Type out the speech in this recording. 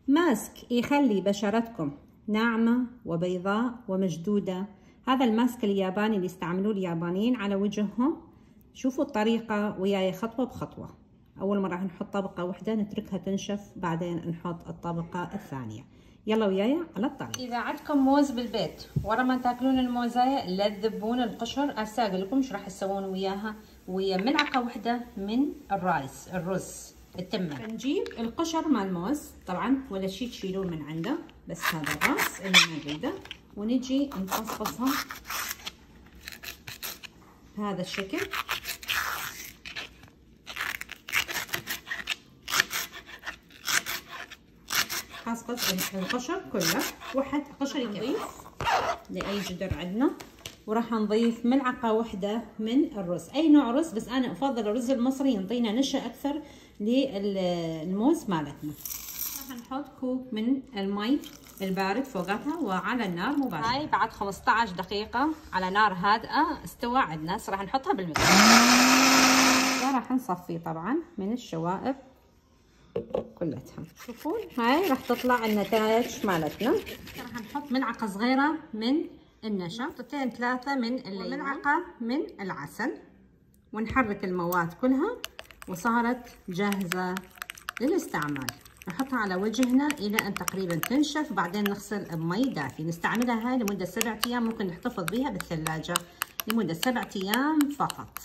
ماسك يخلي بشرتكم ناعمة وبيضاء ومشدودة. هذا الماسك الياباني اللي يستعملوه اليابانيين على وجههم. شوفوا الطريقة وياي خطوة بخطوة. أول مرة راح نحط طبقة واحدة نتركها تنشف، بعدين نحط الطبقة الثانية. يلا وياي على الطريقة. إذا عندكم موز بالبيت ورا ما تاكلون الموزاية لا تذبون القشر. هسه أقول لكم ايش راح تسوون وياها. ويا ملعقة واحدة من الرز التمر. نجيب القشر مال الموز طبعا ولا شيء تشيلون من عنده، بس هذا الراس اللي ما نريده، ونجي نقصقصها بهذا الشكل. قصقص القشر كله، واحد قشر يكفي لأي جدر عندنا. وراح نضيف ملعقة واحدة من الرز، أي نوع رز، بس أنا أفضل الرز المصري ينطينا نشا أكثر للموز مالتنا. راح نحط كوب من المي البارد فوقتها وعلى النار مباشرة. هاي بعد 15 دقيقة على نار هادئة استوى عندنا. راح نحطها بالمكان وراح نصفي طبعا من الشوائب كلها. شوفون هاي راح تطلع النتائج مالتنا. راح نحط ملعقة صغيرة من النشا، نقطتين 3 من الليمون، وملعقة من العسل، ونحرك المواد كلها وصارت جاهزة للاستعمال. نحطها على وجهنا إلى أن تقريبا تنشف، بعدين نغسل بمي دافي. نستعملها هاي لمدة 7 أيام، ممكن نحتفظ بها بالثلاجة لمدة 7 أيام فقط.